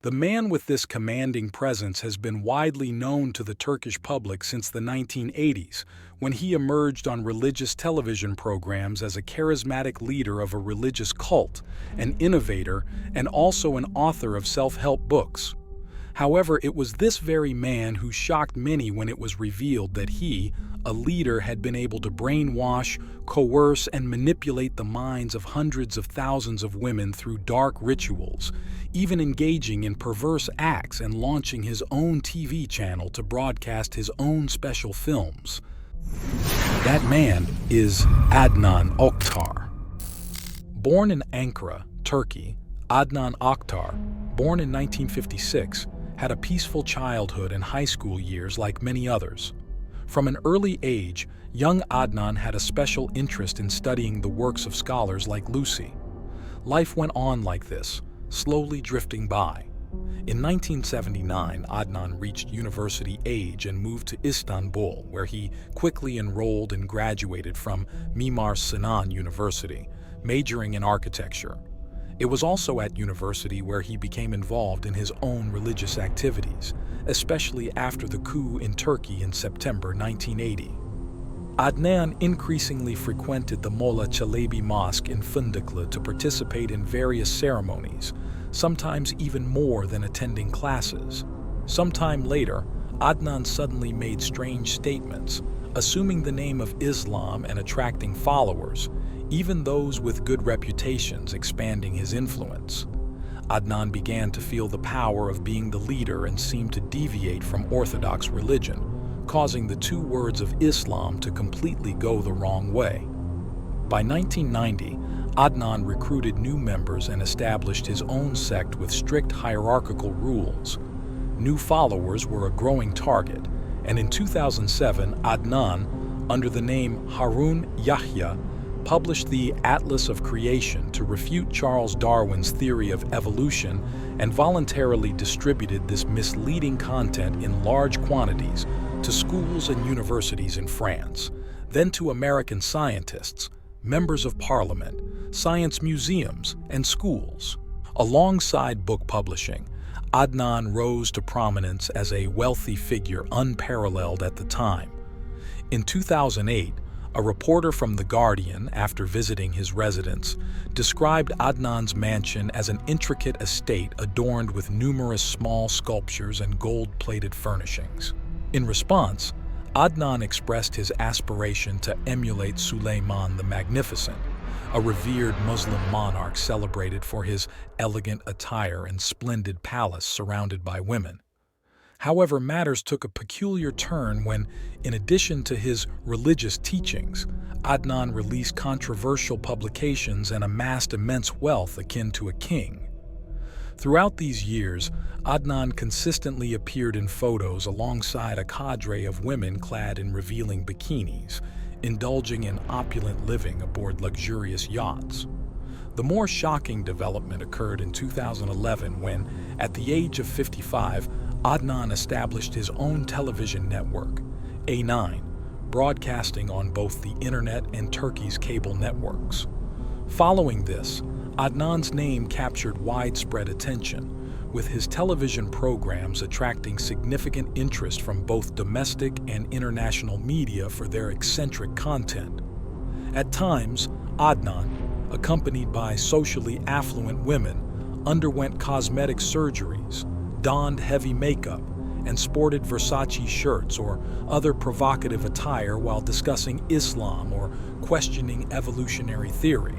The man with this commanding presence has been widely known to the Turkish public since the 1980s, when he emerged on religious television programs as a charismatic leader of a religious cult, an innovator, and also an author of self-help books. However, it was this very man who shocked many when it was revealed that he, a leader, had been able to brainwash, coerce, and manipulate the minds of hundreds of thousands of women through dark rituals, even engaging in perverse acts and launching his own TV channel to broadcast his own special films. That man is Adnan Oktar. Born in Ankara, Turkey, Adnan Oktar, born in 1956, had a peaceful childhood and high school years like many others. From an early age, young Adnan had a special interest in studying the works of scholars like Lucy. Life went on like this, slowly drifting by. In 1979, Adnan reached university age and moved to Istanbul, where he quickly enrolled and graduated from Mimar Sinan University, majoring in architecture. It was also at university where he became involved in his own religious activities, especially after the coup in Turkey in September 1980. Adnan increasingly frequented the Molla Çelebi Mosque in Fındıklı to participate in various ceremonies, sometimes even more than attending classes. Sometime later, Adnan suddenly made strange statements, assuming the name of Islam and attracting followers, even those with good reputations expanding his influence. Adnan began to feel the power of being the leader and seemed to deviate from Orthodox religion, causing the two words of Islam to completely go the wrong way. By 1990, Adnan recruited new members and established his own sect with strict hierarchical rules. New followers were a growing target, and in 2007, Adnan, under the name Harun Yahya, published the Atlas of Creation to refute Charles Darwin's theory of evolution and voluntarily distributed this misleading content in large quantities to schools and universities in France, then to American scientists, members of parliament, science museums, and schools. Alongside book publishing, Adnan rose to prominence as a wealthy figure unparalleled at the time. In 2008, a reporter from The Guardian, after visiting his residence, described Adnan's mansion as an intricate estate adorned with numerous small sculptures and gold-plated furnishings. In response, Adnan expressed his aspiration to emulate Suleiman the Magnificent, a revered Muslim monarch celebrated for his elegant attire and splendid palace surrounded by women. However, matters took a peculiar turn when, in addition to his religious teachings, Adnan released controversial publications and amassed immense wealth akin to a king. Throughout these years, Adnan consistently appeared in photos alongside a cadre of women clad in revealing bikinis, indulging in opulent living aboard luxurious yachts. The more shocking development occurred in 2011 when, at the age of 55, Adnan established his own television network, A9, broadcasting on both the internet and Turkey's cable networks. Following this, Adnan's name captured widespread attention, with his television programs attracting significant interest from both domestic and international media for their eccentric content. At times, Adnan, accompanied by socially affluent women, underwent cosmetic surgeries, donned heavy makeup, and sported Versace shirts or other provocative attire while discussing Islam or questioning evolutionary theory,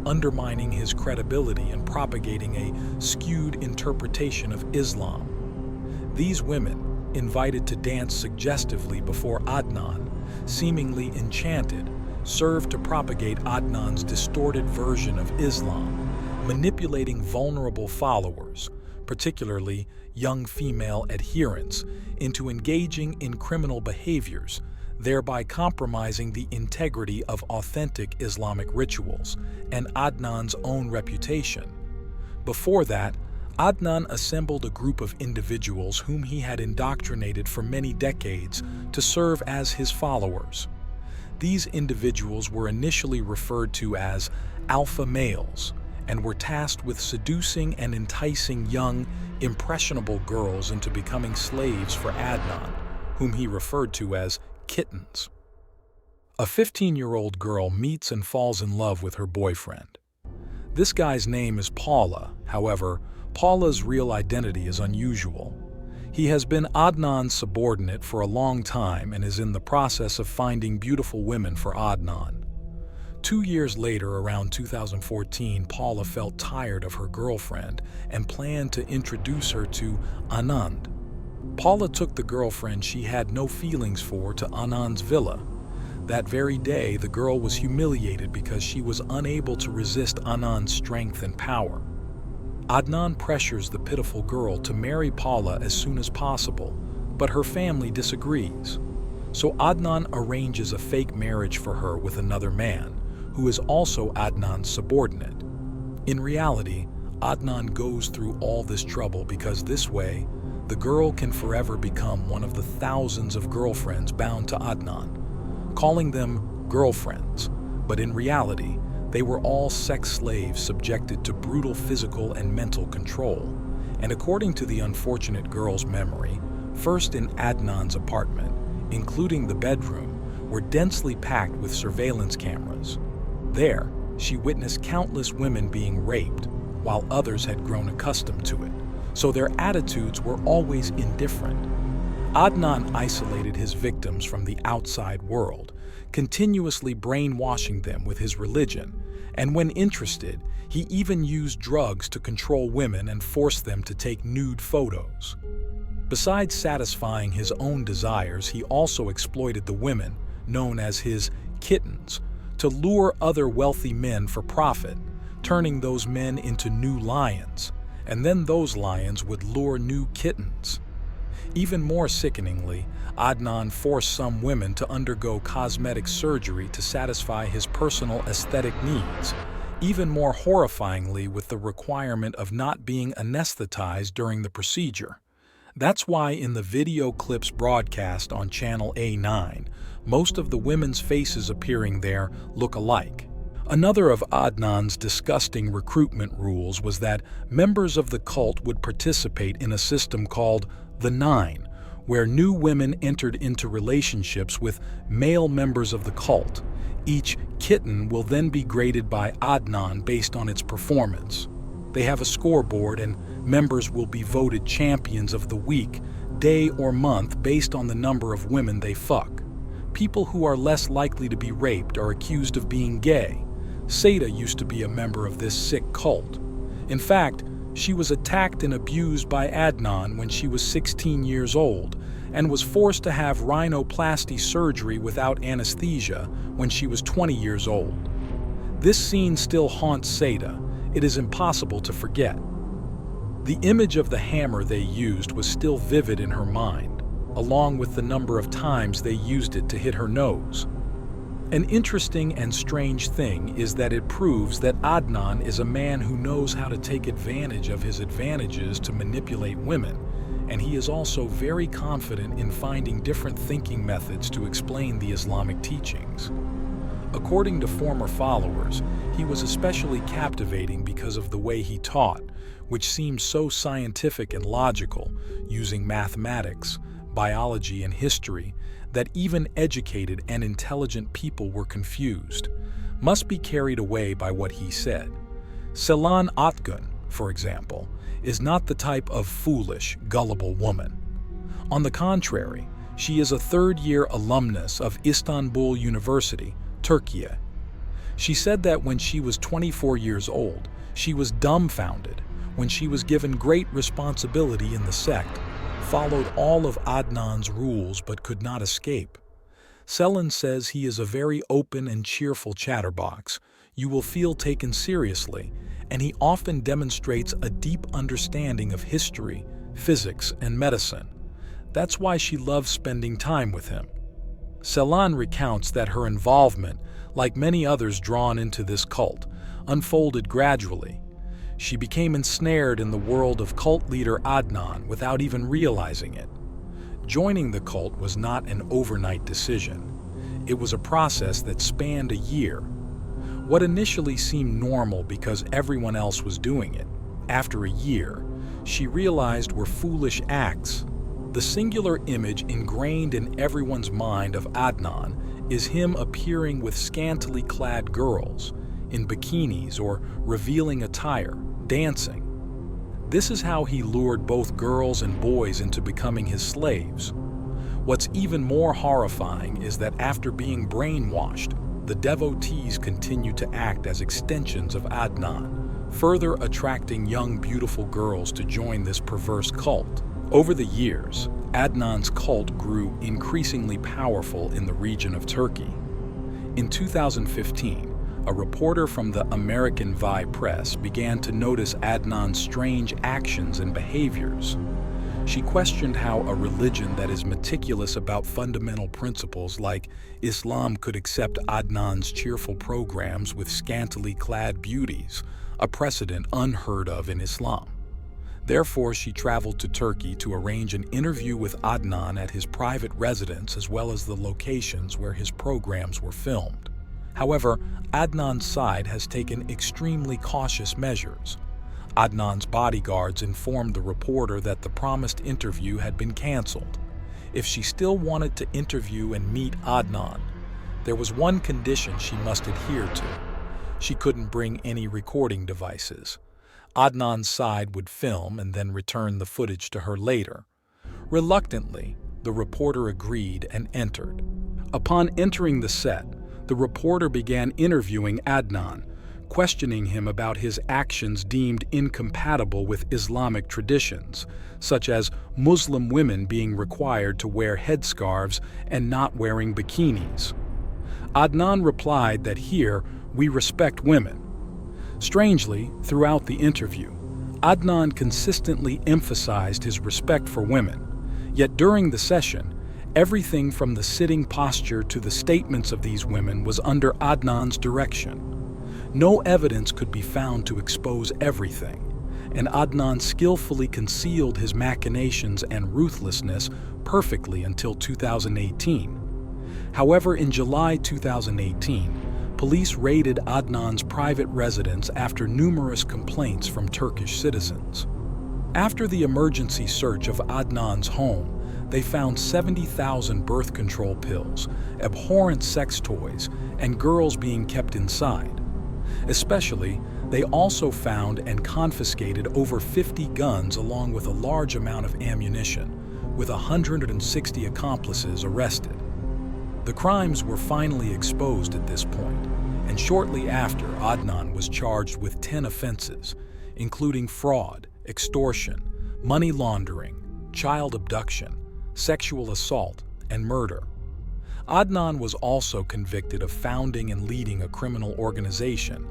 undermining his credibility and propagating a skewed interpretation of Islam. These women, invited to dance suggestively before Adnan, seemingly enchanted, served to propagate Adnan's distorted version of Islam, manipulating vulnerable followers, particularly young female adherents, into engaging in criminal behaviors, thereby compromising the integrity of authentic Islamic rituals and Adnan's own reputation. Before that, Adnan assembled a group of individuals whom he had indoctrinated for many decades to serve as his followers. These individuals were initially referred to as alpha males and were tasked with seducing and enticing young, impressionable girls into becoming slaves for Adnan, whom he referred to as kittens. A 15-year-old girl meets and falls in love with her boyfriend. This guy's name is Paula. However, Paula's real identity is unusual. He has been Adnan's subordinate for a long time and is in the process of finding beautiful women for Adnan. 2 years later, around 2014, Paula felt tired of her girlfriend and planned to introduce her to Anand. Paula took the girlfriend she had no feelings for to Anand's villa. That very day, the girl was humiliated because she was unable to resist Anand's strength and power. Adnan pressures the pitiful girl to marry Paula as soon as possible, but her family disagrees. So Adnan arranges a fake marriage for her with another man, who is also Adnan's subordinate. In reality, Adnan goes through all this trouble because this way, the girl can forever become one of the thousands of girlfriends bound to Adnan, calling them girlfriends, but in reality, they were all sex slaves subjected to brutal physical and mental control. And according to the unfortunate girl's memory, first in Adnan's apartment, including the bedroom, were densely packed with surveillance cameras. There, she witnessed countless women being raped, while others had grown accustomed to it, so their attitudes were always indifferent. Adnan isolated his victims from the outside world, continuously brainwashing them with his religion, and when interested, he even used drugs to control women and force them to take nude photos. Besides satisfying his own desires, he also exploited the women, known as his kittens, to lure other wealthy men for profit, turning those men into new lions, and then those lions would lure new kittens. Even more sickeningly, Adnan forced some women to undergo cosmetic surgery to satisfy his personal aesthetic needs, even more horrifyingly with the requirement of not being anesthetized during the procedure. That's why in the video clips broadcast on Channel A9, most of the women's faces appearing there look alike. Another of Adnan's disgusting recruitment rules was that members of the cult would participate in a system called the Nine, where new women entered into relationships with male members of the cult. Each kitten will then be graded by Adnan based on its performance. They have a scoreboard, and members will be voted champions of the week, day, or month based on the number of women they fuck. People who are less likely to be raped are accused of being gay. Seda used to be a member of this sick cult. In fact, she was attacked and abused by Adnan when she was 16 years old and was forced to have rhinoplasty surgery without anesthesia when she was 20 years old. This scene still haunts Seda. It is impossible to forget. The image of the hammer they used was still vivid in her mind, along with the number of times they used it to hit her nose. An interesting and strange thing is that it proves that Adnan is a man who knows how to take advantage of his advantages to manipulate women, and he is also very confident in finding different thinking methods to explain the Islamic teachings. According to former followers, he was especially captivating because of the way he taught, which seemed so scientific and logical, using mathematics, biology, and history, that even educated and intelligent people were confused, must be carried away by what he said. Selan Atgun, for example, is not the type of foolish, gullible woman. On the contrary, she is a third-year alumnus of Istanbul University, Turkey. She said that when she was 24 years old, she was dumbfounded when she was given great responsibility in the sect, followed all of Adnan's rules but could not escape. Selan says he is a very open and cheerful chatterbox. You will feel taken seriously, and he often demonstrates a deep understanding of history, physics, and medicine. That's why she loves spending time with him. Selan recounts that her involvement, like many others drawn into this cult, unfolded gradually. She became ensnared in the world of cult leader Adnan without even realizing it. Joining the cult was not an overnight decision. It was a process that spanned a year. What initially seemed normal because everyone else was doing it, after a year, she realized were foolish acts. The singular image ingrained in everyone's mind of Adnan is him appearing with scantily clad girls, in bikinis or revealing attire, dancing. This is how he lured both girls and boys into becoming his slaves. What's even more horrifying is that after being brainwashed, the devotees continue to act as extensions of Adnan, further attracting young, beautiful girls to join this perverse cult. Over the years, Adnan's cult grew increasingly powerful in the region of Turkey. In 2015, a reporter from the American Vi Press began to notice Adnan's strange actions and behaviors. She questioned how a religion that is meticulous about fundamental principles like Islam could accept Adnan's cheerful programs with scantily clad beauties, a precedent unheard of in Islam. Therefore, she traveled to Turkey to arrange an interview with Adnan at his private residence as well as the locations where his programs were filmed. However, Adnan's side has taken extremely cautious measures. Adnan's bodyguards informed the reporter that the promised interview had been canceled. If she still wanted to interview and meet Adnan, there was one condition she must adhere to. She couldn't bring any recording devices. Adnan's side would film and then return the footage to her later. Reluctantly, the reporter agreed and entered. Upon entering the set, the reporter began interviewing Adnan, questioning him about his actions deemed incompatible with Islamic traditions, such as Muslim women being required to wear headscarves and not wearing bikinis. Adnan replied that here, we respect women. Strangely, throughout the interview, Adnan consistently emphasized his respect for women, yet during the session, everything from the sitting posture to the statements of these women was under Adnan's direction. No evidence could be found to expose everything, and Adnan skillfully concealed his machinations and ruthlessness perfectly until 2018. However, in July 2018, police raided Adnan's private residence after numerous complaints from Turkish citizens. After the emergency search of Adnan's home, they found 70,000 birth control pills, abhorrent sex toys, and girls being kept inside. Especially, they also found and confiscated over 50 guns along with a large amount of ammunition, with 160 accomplices arrested. The crimes were finally exposed at this point, and shortly after, Adnan was charged with 10 offenses, including fraud, extortion, money laundering, child abduction, sexual assault, and murder. Adnan was also convicted of founding and leading a criminal organization,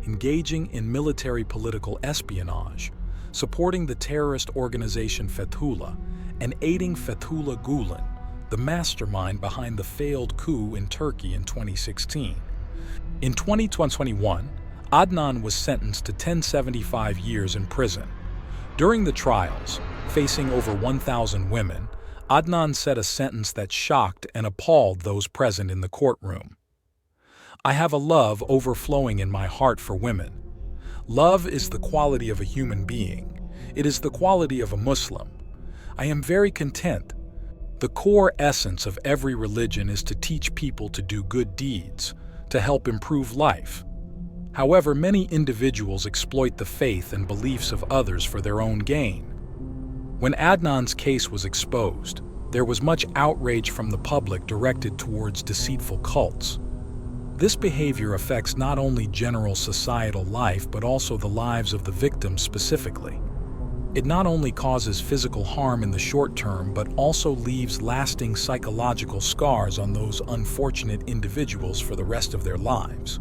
engaging in military political espionage, supporting the terrorist organization Fethullah, and aiding Fethullah Gulen, the mastermind behind the failed coup in Turkey in 2016. In 2021, Adnan was sentenced to 1075 years in prison. During the trials, facing over 1,000 women, Adnan said a sentence that shocked and appalled those present in the courtroom. "I have a love overflowing in my heart for women. Love is the quality of a human being. It is the quality of a Muslim. I am very content. The core essence of every religion is to teach people to do good deeds, to help improve life. However, many individuals exploit the faith and beliefs of others for their own gain." When Adnan's case was exposed, there was much outrage from the public directed towards deceitful cults. This behavior affects not only general societal life but also the lives of the victims specifically. It not only causes physical harm in the short term but also leaves lasting psychological scars on those unfortunate individuals for the rest of their lives.